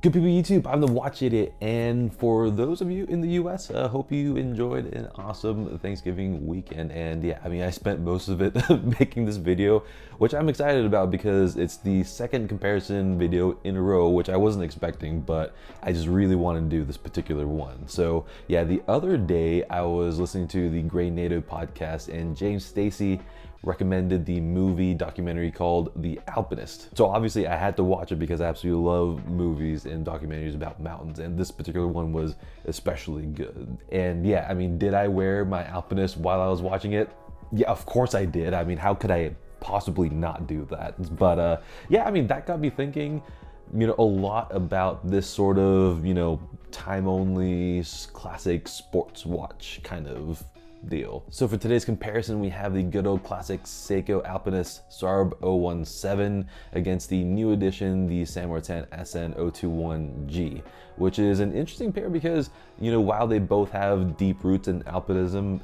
Good people YouTube, I'm the Watch Idiot, and for those of you in the US, hope you enjoyed an awesome Thanksgiving weekend. And yeah, I mean, I spent most of it making this video, which I'm excited about because it's the second comparison video in a row, which I wasn't expecting, but I just really wanted to do this particular one. So yeah, the other day I was listening to the Gray Native podcast, and James Stacy recommended the movie documentary called The Alpinist. So obviously I had to watch it because I absolutely love movies and documentaries about mountains, and this particular one was especially good. And yeah, I mean, did I wear my Alpinist while I was watching it? Yeah, of course I did. I mean, how could I possibly not do that? But yeah, I mean, that got me thinking, you know, a lot about this sort of, you know, time only classic sports watch kind of deal. So for today's comparison, we have the good old classic Seiko Alpinist SARB017 against the new edition, the Saint Martin SN021G, which is an interesting pair because, you know, while they both have deep roots in alpinism,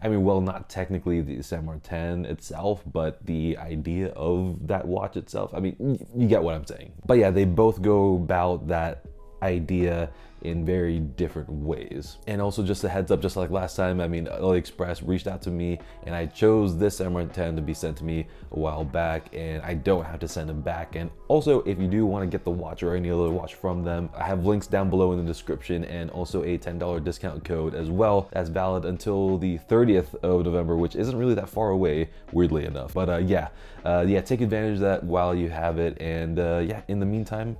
I mean, well, not technically the Saint Martin itself, but the idea of that watch itself. I mean, you get what I'm saying. But yeah, they both go about that idea in very different ways. And also, just a heads up, just like last time, I mean, AliExpress reached out to me and I chose this Saint Martin to be sent to me a while back, and I don't have to send it back. And also, if you do want to get the watch or any other watch from them, I have links down below in the description, and also a $10 discount code as well. That's valid until the 30th of November, which isn't really that far away, weirdly enough. But yeah, take advantage of that while you have it. And yeah, in the meantime,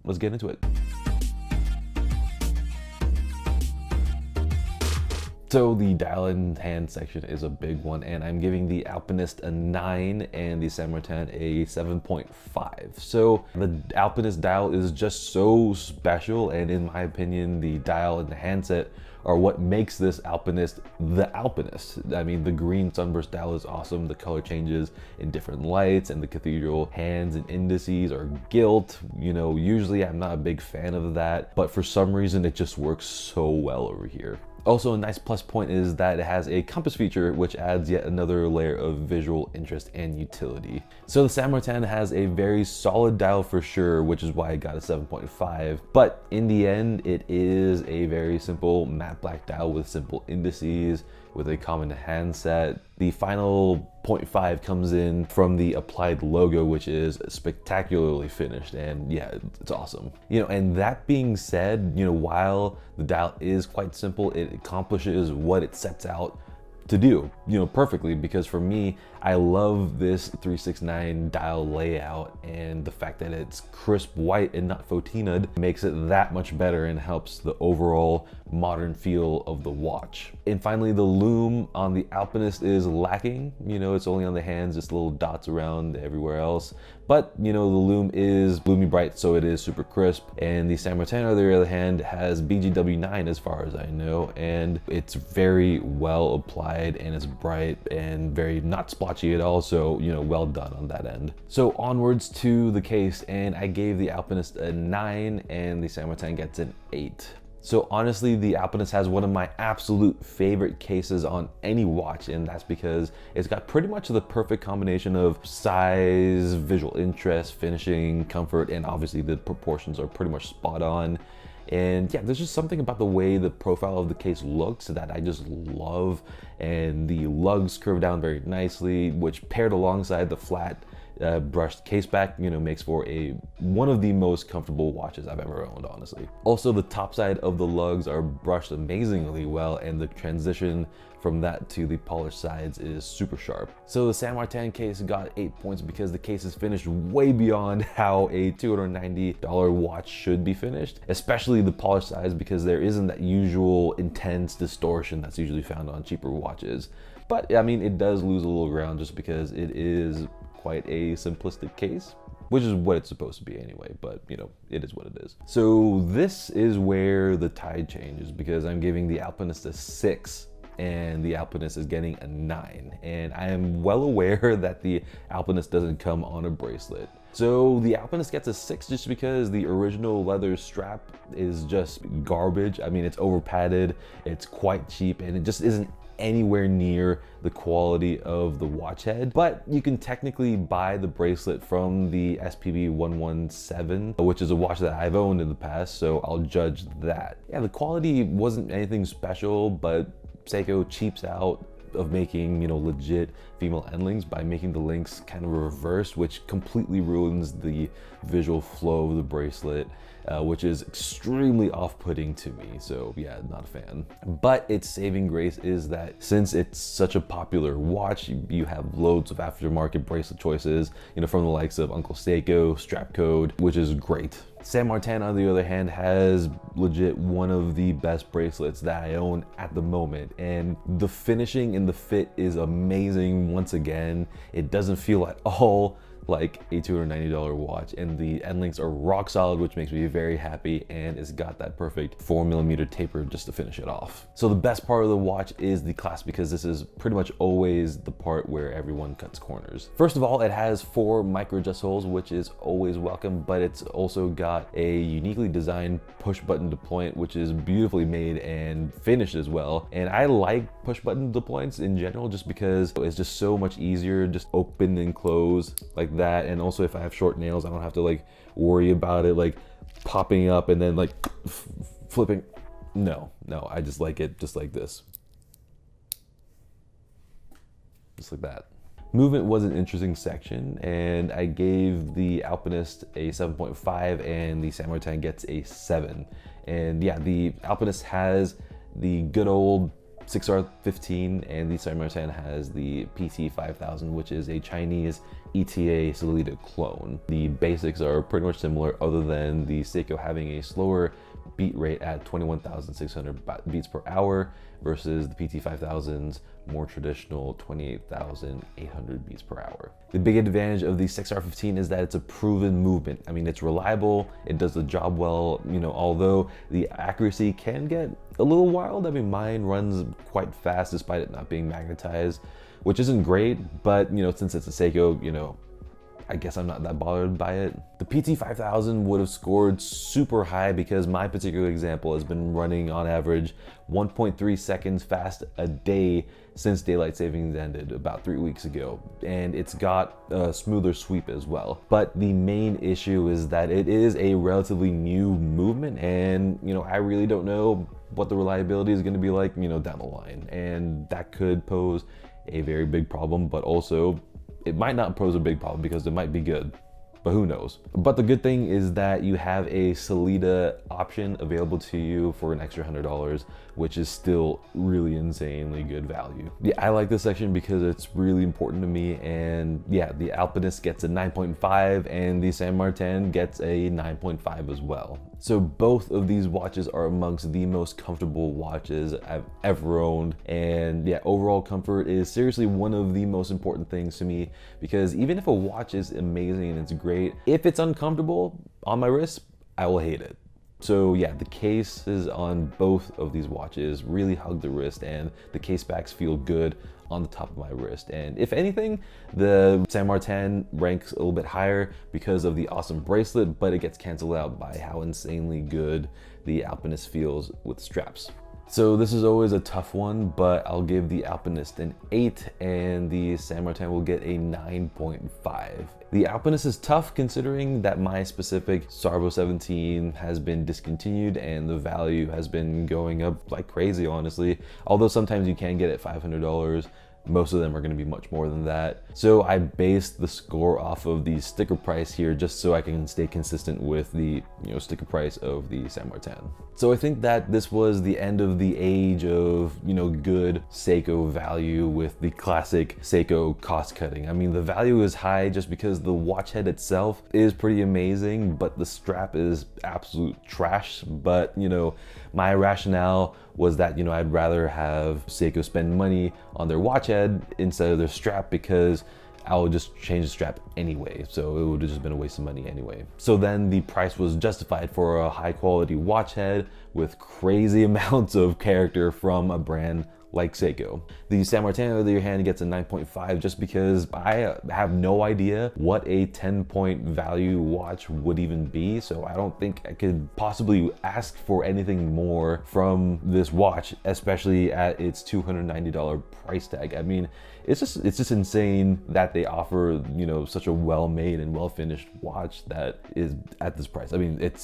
let's get into it. So the dial in hand section is a big one, and I'm giving the Alpinist a 9 and the Saint Martin a 7.5. So the Alpinist dial is just so special, and in my opinion, the dial and the handset are what makes this Alpinist the Alpinist. I mean, the green sunburst dial is awesome. The color changes in different lights, and the cathedral hands and indices are gilt. You know, usually I'm not a big fan of that, but for some reason it just works so well over here. Also, a nice plus point is that it has a compass feature, which adds yet another layer of visual interest and utility. So the Saint Martin has a very solid dial for sure, which is why I got a 7.5. But in the end, it is a very simple matte black dial with simple indices, with a common handset. The final 0.5 comes in from the applied logo, which is spectacularly finished, and yeah, it's awesome. You know, and that being said, you know, while the dial is quite simple, it accomplishes what it sets out to do, you know, perfectly. Because for me, I love this 369 dial layout, and the fact that it's crisp white and not photinaed makes it that much better and helps the overall modern feel of the watch. And finally, the lume on the Alpinist is lacking. You know, it's only on the hands, just little dots around everywhere else. But, you know, the lume is bloomy bright, so it is super crisp. And the Saint Martin, on the other hand, has BGW9 as far as I know, and it's very well applied, and it's bright and very not splotchy at all, so, you know, well done on that end. So onwards to the case, and I gave the Alpinist a 9 and the Saint Martin gets an 8. So honestly, the Alpinist has one of my absolute favorite cases on any watch, and that's because it's got pretty much the perfect combination of size, visual interest, finishing, comfort, and obviously the proportions are pretty much spot on. And yeah, there's just something about the way the profile of the case looks that I just love, and the lugs curve down very nicely, which paired alongside the flat brushed case back, you know, makes for one of the most comfortable watches I've ever owned, honestly. Also, the top side of the lugs are brushed amazingly well, and the transition from that to the polished sides is super sharp. So the Saint Martin case got 8 points because the case is finished way beyond how a $290 watch should be finished, especially the polished sides, because there isn't that usual intense distortion that's usually found on cheaper watches. But I mean, it does lose a little ground just because it is quite a simplistic case, which is what it's supposed to be anyway, but you know, it is what it is. So this is where the tide changes, because I'm giving the Alpinist a 6 and the Alpinist is getting a 9. And I am well aware that the Alpinist doesn't come on a bracelet. So the Alpinist gets a 6 just because the original leather strap is just garbage. I mean, it's over padded, it's quite cheap, and it just isn't anywhere near the quality of the watch head, but you can technically buy the bracelet from the SARB017, which is a watch that I've owned in the past, so I'll judge that. Yeah, the quality wasn't anything special, but Seiko cheaps out of making, you know, legit female end links by making the links kind of reversed, which completely ruins the visual flow of the bracelet, which is extremely off-putting to me. So yeah, not a fan. But its saving grace is that since it's such a popular watch, you have loads of aftermarket bracelet choices, you know, from the likes of Uncle Seiko, Strap Code, which is great. Saint Martin, on the other hand, has legit one of the best bracelets that I own at the moment, and the finishing and the fit is amazing. Once again, it doesn't feel at all like a $290 watch, and the end links are rock solid, which makes me very happy, and it's got that perfect 4mm taper just to finish it off. So the best part of the watch is the clasp, because this is pretty much always the part where everyone cuts corners. First of all, it has 4 micro adjust holes, which is always welcome, but it's also got a uniquely designed push button deployment, which is beautifully made and finished as well. And I like push button deployments in general just because it's just so much easier, just open and close like that. And also, if I have short nails, I don't have to like worry about it like popping up and then like flipping. No, I just like it just like this, just like that. Movement was an interesting section, and I gave the Alpinist a 7.5 and the Saint Martin gets a 7. And yeah, the Alpinist has the good old 6R15 and the Saint Martin has the PT5000, which is a Chinese ETA Sellita clone. The basics are pretty much similar, other than the Seiko having a slower beat rate at 21,600 beats per hour versus the PT5000's more traditional 28,800 beats per hour. The big advantage of the 6R15 is that it's a proven movement. I mean, it's reliable, it does the job well, you know, although the accuracy can get a little wild. I mean, mine runs quite fast despite it not being magnetized, which isn't great, but you know, since it's a Seiko, you know, I guess I'm not that bothered by it. The PT5000 would have scored super high because my particular example has been running on average 1.3 seconds fast a day since daylight savings ended about 3 weeks ago, and it's got a smoother sweep as well. But the main issue is that it is a relatively new movement, and you know, I really don't know what the reliability is going to be like, you know, down the line, and that could pose a very big problem. But also, it might not pose a big problem because it might be good, but who knows. But the good thing is that you have a Sellita option available to you for an extra $100, which is still really insanely good value. Yeah, I like this section because it's really important to me, and yeah, the Alpinist gets a 9.5 and the Saint Martin gets a 9.5 as well. So both of these watches are amongst the most comfortable watches I've ever owned, and yeah, overall comfort is seriously one of the most important things to me, because even if a watch is amazing and it's great, if it's uncomfortable on my wrist, I will hate it. So yeah, the cases on both of these watches really hug the wrist, and the case backs feel good on the top of my wrist. And if anything, the Saint Martin ranks a little bit higher because of the awesome bracelet, but it gets canceled out by how insanely good the Alpinist feels with straps. So this is always a tough one, but I'll give the Alpinist an 8 and the Saint Martin will get a 9.5. The Alpinist is tough considering that my specific SARB017 has been discontinued and the value has been going up like crazy, honestly. Although sometimes you can get it $500. Most of them are going to be much more than that. So I based the score off of the sticker price here just so I can stay consistent with the, you know, sticker price of the Saint Martin. So I think that this was the end of the age of, you know, good Seiko value with the classic Seiko cost cutting. I mean, the value is high just because the watch head itself is pretty amazing, but the strap is absolute trash. But, you know, my rationale was that, you know, I'd rather have Seiko spend money on their watch head instead of their strap, because I would just change the strap anyway, so it would have just been a waste of money anyway. So then the price was justified for a high quality watch head with crazy amounts of character from a brand like Seiko. The San Martin, on the other hand, gets a 9.5 just because I have no idea what a 10-point value watch would even be. So I don't think I could possibly ask for anything more from this watch, especially at its $290 price tag. I mean, it's just insane that they offer, you know, such a well-made and well-finished watch that is at this price. I mean, it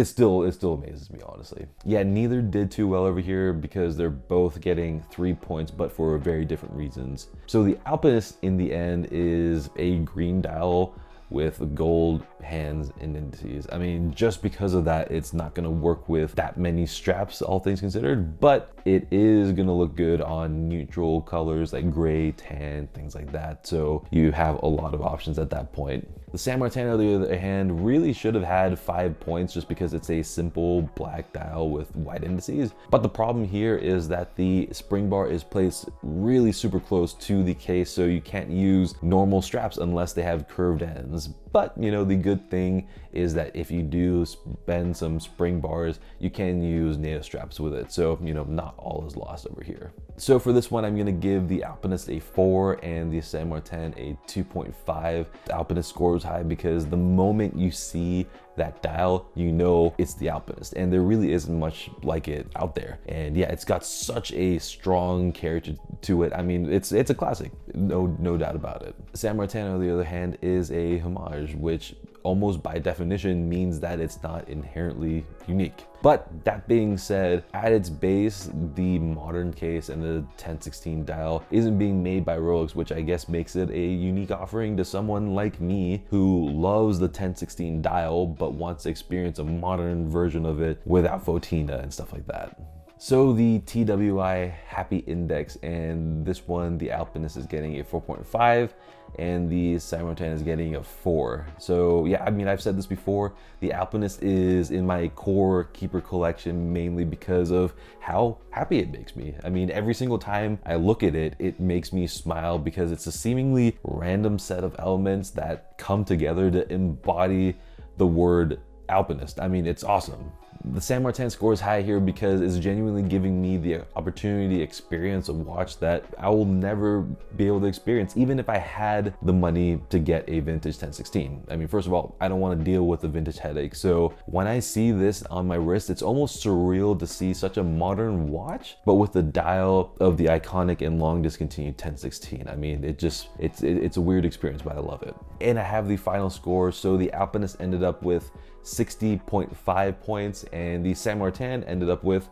still amazes me, honestly. Yeah, neither did too well over here because they're both getting 3 points, but for very different reasons. So the Alpinist in the end is a green dial with gold hands and indices. I mean, just because of that, it's not gonna work with that many straps, all things considered, but it is gonna look good on neutral colors like gray, tan, things like that. So you have a lot of options at that point. The San Martin, on the other hand, really should have had 5 points just because it's a simple black dial with white indices. But the problem here is that the spring bar is placed really super close to the case, so you can't use normal straps unless they have curved ends. But, you know, the good thing is that if you do spend some spring bars, you can use NATO straps with it. So, you know, not all is lost over here. So for this one, I'm gonna give the Alpinist a 4 and the San Martin a 2.5. The Alpinist scores high because the moment you see that dial, you know it's the Alpinist, and there really isn't much like it out there. And yeah, it's got such a strong character to it. I mean, it's a classic, no doubt about it. San Martin, on the other hand, is a homage, which almost by definition means that it's not inherently unique. But that being said, at its base, the modern case and the 1016 dial isn't being made by Rolex, which I guess makes it a unique offering to someone like me who loves the 1016 dial but wants to experience a modern version of it without Fotina and stuff like that. So the TWI Happy Index, and this one, the Alpinist is getting a 4.5 and the San Martin is getting a 4. So yeah, I mean, I've said this before, the Alpinist is in my core keeper collection mainly because of how happy it makes me. I mean, every single time I look at it, it makes me smile because it's a seemingly random set of elements that come together to embody the word Alpinist. I mean, it's awesome. The San Martin scores high here because it's genuinely giving me the opportunity to experience a watch that I will never be able to experience, even if I had the money to get a vintage 1016. I mean, first of all, I don't want to deal with the vintage headache. So when I see this on my wrist, it's almost surreal to see such a modern watch, but with the dial of the iconic and long discontinued 1016. I mean, it's a weird experience, but I love it. And I have the final score. So the Alpinist ended up with 60.5 points and the San Martin ended up with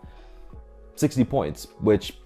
60 points, which,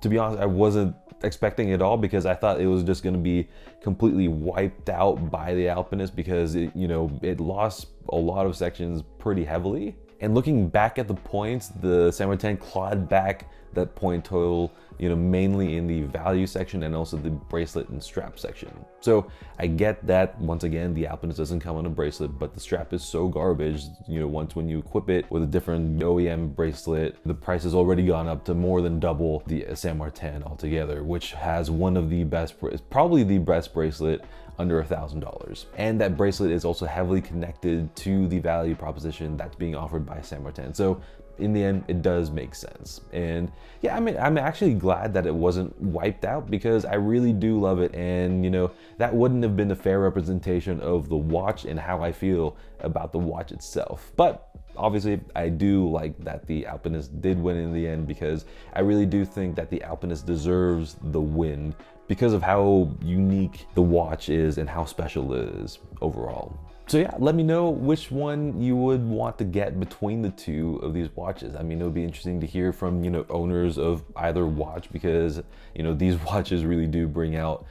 to be honest, I wasn't expecting at all because I thought it was just going to be completely wiped out by the Alpinist because it, you know, it lost a lot of sections pretty heavily. And looking back at the points, the San Martin clawed back that point total, you know, mainly in the value section and also the bracelet and strap section. So I get that, once again, the Alpinist doesn't come on a bracelet, but the strap is so garbage, you know, when you equip it with a different OEM bracelet, the price has already gone up to more than double the San Martin altogether, which has one of the best, probably the best bracelet under $1,000. And that bracelet is also heavily connected to the value proposition that's being offered by San Martin. So in the end, it does make sense. And yeah, I mean, I'm actually glad that it wasn't wiped out because I really do love it. And you know, that wouldn't have been a fair representation of the watch and how I feel about the watch itself. But obviously, I do like that the Alpinist did win in the end because I really do think that the Alpinist deserves the win because of how unique the watch is and how special it is overall. So yeah, let me know which one you would want to get between the two of these watches. I mean, it would be interesting to hear from, you know, owners of either watch because, you know, these watches really do bring out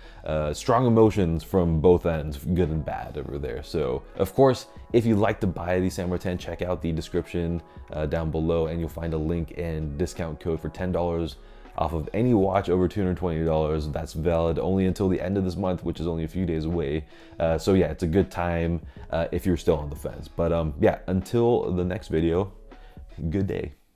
strong emotions from both ends, good and bad over there. So of course, if you'd like to buy the San Martin, check out the description down below and you'll find a link and discount code for $10 off of any watch over $220. That's valid only until the end of this month, which is only a few days away. So yeah, it's a good time if you're still on the fence. But yeah, until the next video, good day.